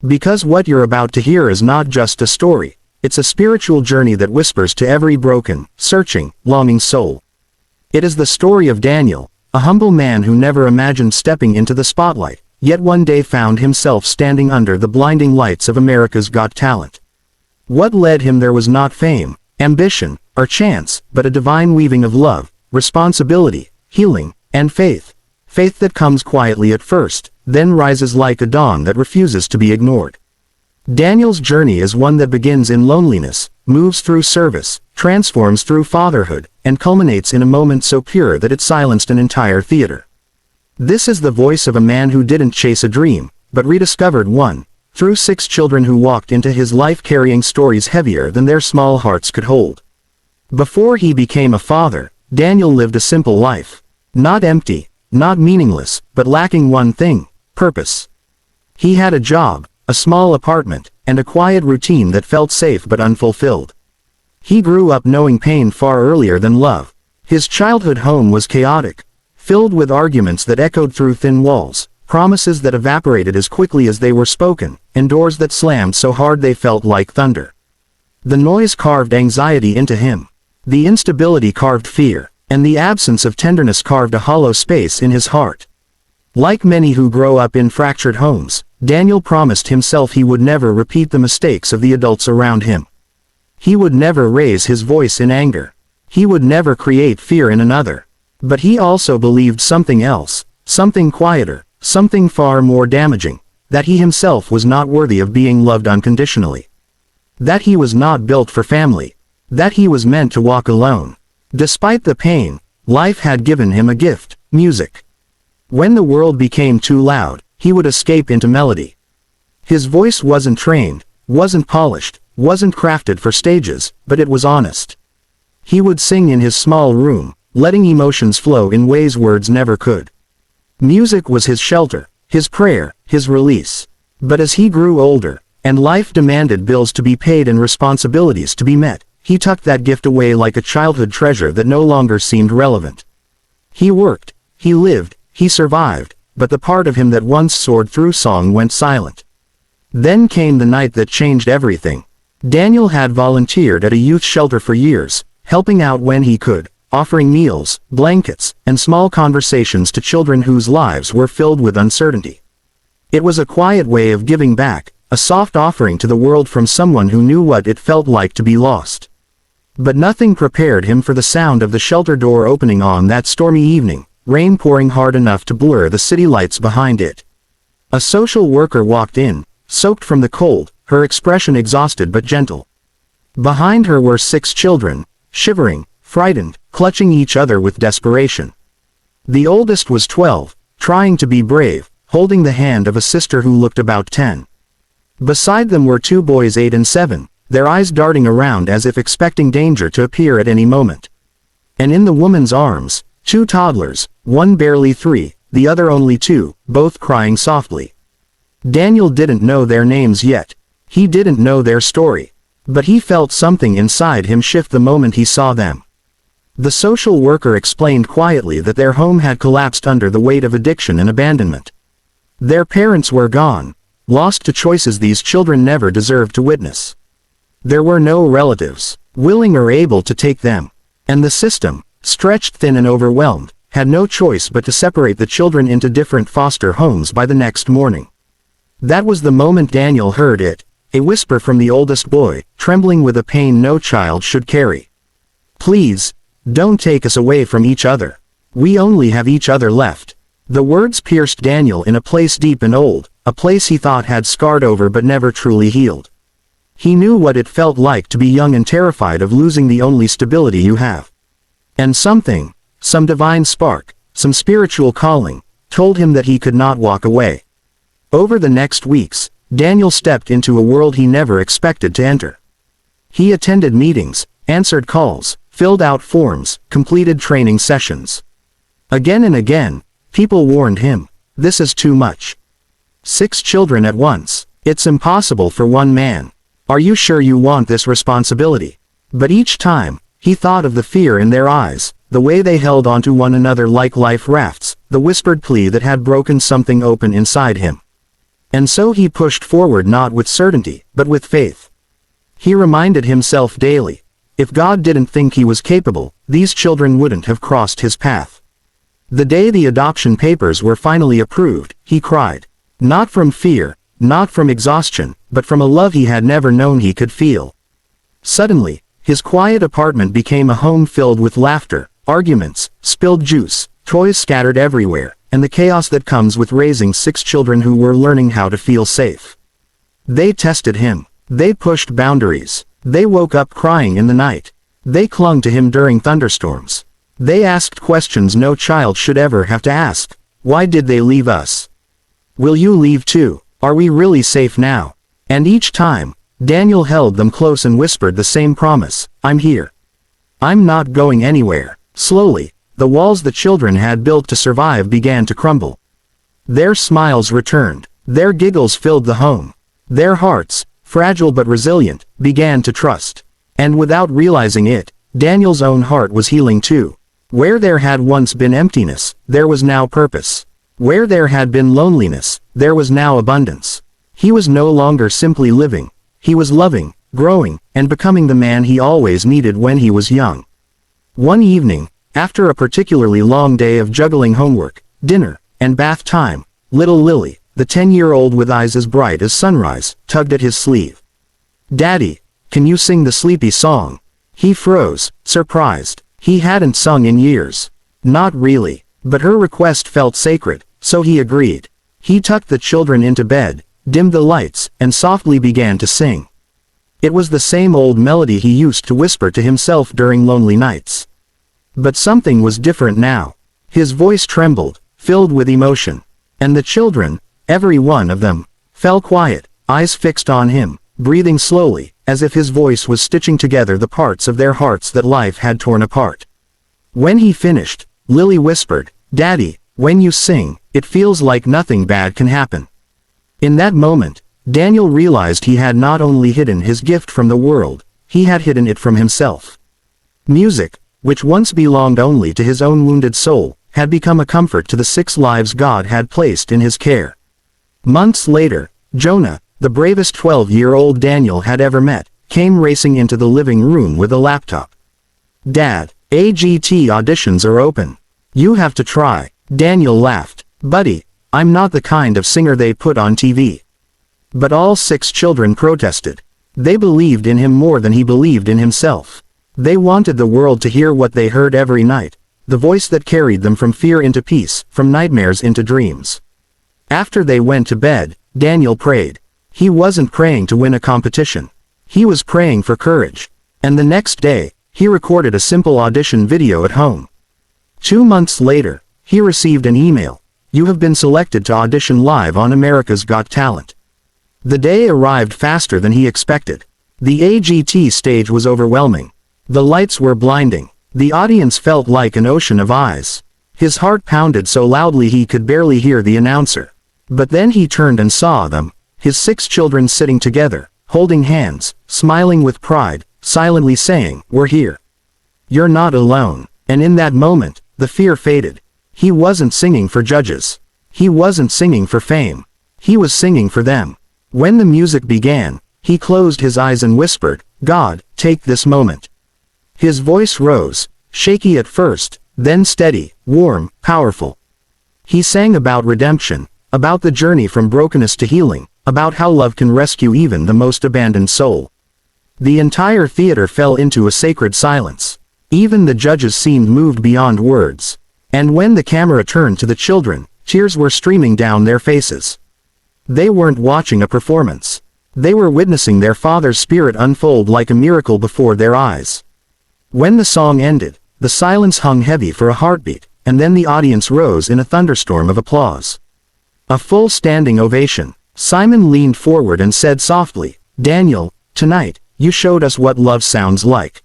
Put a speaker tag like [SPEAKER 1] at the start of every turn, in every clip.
[SPEAKER 1] Because what you're about to hear is not just a story, it's a spiritual journey that whispers to every broken, searching, longing soul. It is the story of Daniel, a humble man who never imagined stepping into the spotlight, yet one day found himself standing under the blinding lights of America's Got Talent. What led him there was not fame, ambition, or chance, but a divine weaving of love, responsibility, healing, and faith. Faith that comes quietly at first, then rises like a dawn that refuses to be ignored. Daniel's journey is one that begins in loneliness, moves through service, transforms through fatherhood, and culminates in a moment so pure that it silenced an entire theater. This is the voice of a man who didn't chase a dream, but rediscovered one, through 6 children who walked into his life carrying stories heavier than their small hearts could hold. Before he became a father, Daniel lived a simple life. Not empty, not meaningless, but lacking one thing: purpose. He had a job, a small apartment, and a quiet routine that felt safe but unfulfilled. He grew up knowing pain far earlier than love. His childhood home was chaotic, filled with arguments that echoed through thin walls, promises that evaporated as quickly as they were spoken, and doors that slammed so hard they felt like thunder. The noise carved anxiety into him. The instability carved fear, and the absence of tenderness carved a hollow space in his heart. Like many who grow up in fractured homes, Daniel promised himself he would never repeat the mistakes of the adults around him. He would never raise his voice in anger. He would never create fear in another. But he also believed something else, something quieter, something far more damaging: that he himself was not worthy of being loved unconditionally. That he was not built for family. That he was meant to walk alone. Despite the pain, life had given him a gift: music. When the world became too loud, he would escape into melody. His voice wasn't trained, wasn't polished, wasn't crafted for stages, but it was honest. He would sing in his small room, letting emotions flow in ways words never could. Music was his shelter, his prayer, his release. But as he grew older, and life demanded bills to be paid and responsibilities to be met, he tucked that gift away like a childhood treasure that no longer seemed relevant. He worked, he lived, he survived, but the part of him that once soared through song went silent. Then came the night that changed everything. Daniel had volunteered at a youth shelter for years, helping out when he could, offering meals, blankets, and small conversations to children whose lives were filled with uncertainty. It was a quiet way of giving back, a soft offering to the world from someone who knew what it felt like to be lost. But nothing prepared him for the sound of the shelter door opening on that stormy evening, rain pouring hard enough to blur the city lights behind it. A social worker walked in, soaked from the cold, her expression exhausted but gentle. Behind her were 6 children, shivering, frightened, clutching each other with desperation. The oldest was 12, trying to be brave, holding the hand of a sister who looked about 10. Beside them were 2 boys 8 and 7, their eyes darting around as if expecting danger to appear at any moment. And in the woman's arms, 2 toddlers, one barely 3, the other only 2, both crying softly. Daniel didn't know their names yet. He didn't know their story. But he felt something inside him shift the moment he saw them. The social worker explained quietly that their home had collapsed under the weight of addiction and abandonment. Their parents were gone, lost to choices these children never deserved to witness. There were no relatives, willing or able to take them. And the system, stretched thin and overwhelmed, had no choice but to separate the children into different foster homes by the next morning. That was the moment Daniel heard it, a whisper from the oldest boy, trembling with a pain no child should carry. "Please, don't take us away from each other. We only have each other left." The words pierced Daniel in a place deep and old, a place he thought had scarred over but never truly healed. He knew what it felt like to be young and terrified of losing the only stability you have. And something, some divine spark, some spiritual calling, told him that he could not walk away. Over the next weeks, Daniel stepped into a world he never expected to enter. He attended meetings, answered calls, filled out forms, completed training sessions. Again and again, people warned him, "This is too much. 6 children at once. It's impossible for one man. Are you sure you want this responsibility?" But each time, he thought of the fear in their eyes, the way they held onto one another like life rafts, the whispered plea that had broken something open inside him. And so he pushed forward not with certainty, but with faith. He reminded himself daily, if God didn't think he was capable, these children wouldn't have crossed his path. The day the adoption papers were finally approved, he cried. Not from fear, not from exhaustion, but from a love he had never known he could feel. Suddenly, his quiet apartment became a home filled with laughter, arguments, spilled juice, toys scattered everywhere, and the chaos that comes with raising 6 children who were learning how to feel safe. They tested him. They pushed boundaries. They woke up crying in the night. They clung to him during thunderstorms. They asked questions no child should ever have to ask. Why did they leave us? Will you leave too? Are we really safe now? And each time, Daniel held them close and whispered the same promise, I'm here. I'm not going anywhere. Slowly, the walls the children had built to survive began to crumble. Their smiles returned. Their giggles filled the home. Their hearts, fragile but resilient, began to trust. And without realizing it, Daniel's own heart was healing too. Where there had once been emptiness, there was now purpose. Where there had been loneliness, there was now abundance. He was no longer simply living. He was loving, growing, and becoming the man he always needed when he was young. One evening, after a particularly long day of juggling homework, dinner, and bath time, little Lily, the 10-year-old with eyes as bright as sunrise, tugged at his sleeve. Daddy, can you sing the sleepy song? He froze, surprised. He hadn't sung in years. Not really. But her request felt sacred, so he agreed. He tucked the children into bed, dimmed the lights, and softly began to sing. It was the same old melody he used to whisper to himself during lonely nights. But something was different now. His voice trembled, filled with emotion. And the children, every one of them, fell quiet, eyes fixed on him, breathing slowly, as if his voice was stitching together the parts of their hearts that life had torn apart. When he finished, Lily whispered, Daddy, when you sing, it feels like nothing bad can happen. In that moment, Daniel realized he had not only hidden his gift from the world, he had hidden it from himself. Music, which once belonged only to his own wounded soul, had become a comfort to the 6 lives God had placed in his care. Months later, Jonah, the bravest 12-year-old Daniel had ever met, came racing into the living room with a laptop. Dad, AGT auditions are open. You have to try. Daniel laughed. Buddy, I'm not the kind of singer they put on TV. But all 6 children protested. They believed in him more than he believed in himself. They wanted the world to hear what they heard every night, the voice that carried them from fear into peace, from nightmares into dreams. After they went to bed, Daniel prayed. He wasn't praying to win a competition. He was praying for courage. And the next day, he recorded a simple audition video at home. 2 months later, he received an email. You have been selected to audition live on America's Got Talent. The day arrived faster than he expected. The AGT stage was overwhelming. The lights were blinding. The audience felt like an ocean of eyes. His heart pounded so loudly he could barely hear the announcer. But then he turned and saw them, his 6 children sitting together, holding hands, smiling with pride, silently saying, We're here. You're not alone. And in that moment, the fear faded. He wasn't singing for judges. He wasn't singing for fame. He was singing for them. When the music began, he closed his eyes and whispered, God, take this moment. His voice rose, shaky at first, then steady, warm, powerful. He sang about redemption, about the journey from brokenness to healing, about how love can rescue even the most abandoned soul. The entire theater fell into a sacred silence. Even the judges seemed moved beyond words. And when the camera turned to the children, tears were streaming down their faces. They weren't watching a performance. They were witnessing their father's spirit unfold like a miracle before their eyes. When the song ended, the silence hung heavy for a heartbeat, and then the audience rose in a thunderstorm of applause. A full standing ovation. Simon leaned forward and said softly, Daniel, tonight, you showed us what love sounds like.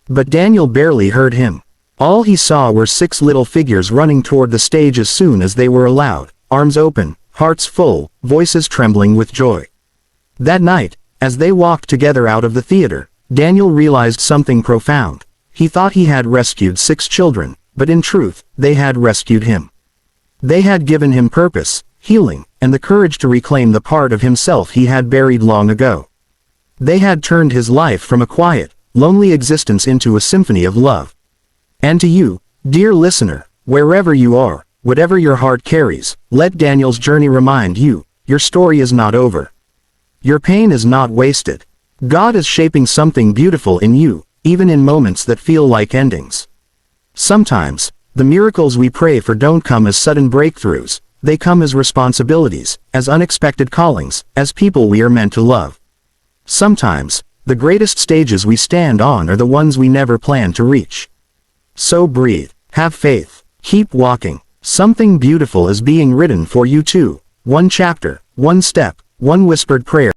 [SPEAKER 1] But Daniel barely heard him. All he saw were 6 little figures running toward the stage as soon as they were allowed, arms open, hearts full, voices trembling with joy. That night, as they walked together out of the theater, Daniel realized something profound. He thought he had rescued 6 children, but in truth, they had rescued him. They had given him purpose, healing, and the courage to reclaim the part of himself he had buried long ago. They had turned his life from a quiet, lonely existence into a symphony of love. And to you, dear listener, wherever you are, whatever your heart carries, let Daniel's journey remind you, your story is not over. Your pain is not wasted. God is shaping something beautiful in you, even in moments that feel like endings. Sometimes, the miracles we pray for don't come as sudden breakthroughs, they come as responsibilities, as unexpected callings, as people we are meant to love. Sometimes, the greatest stages we stand on are the ones we never planned to reach. So breathe, have faith, keep walking. Something beautiful is being written for you too. One chapter, one step, one whispered prayer.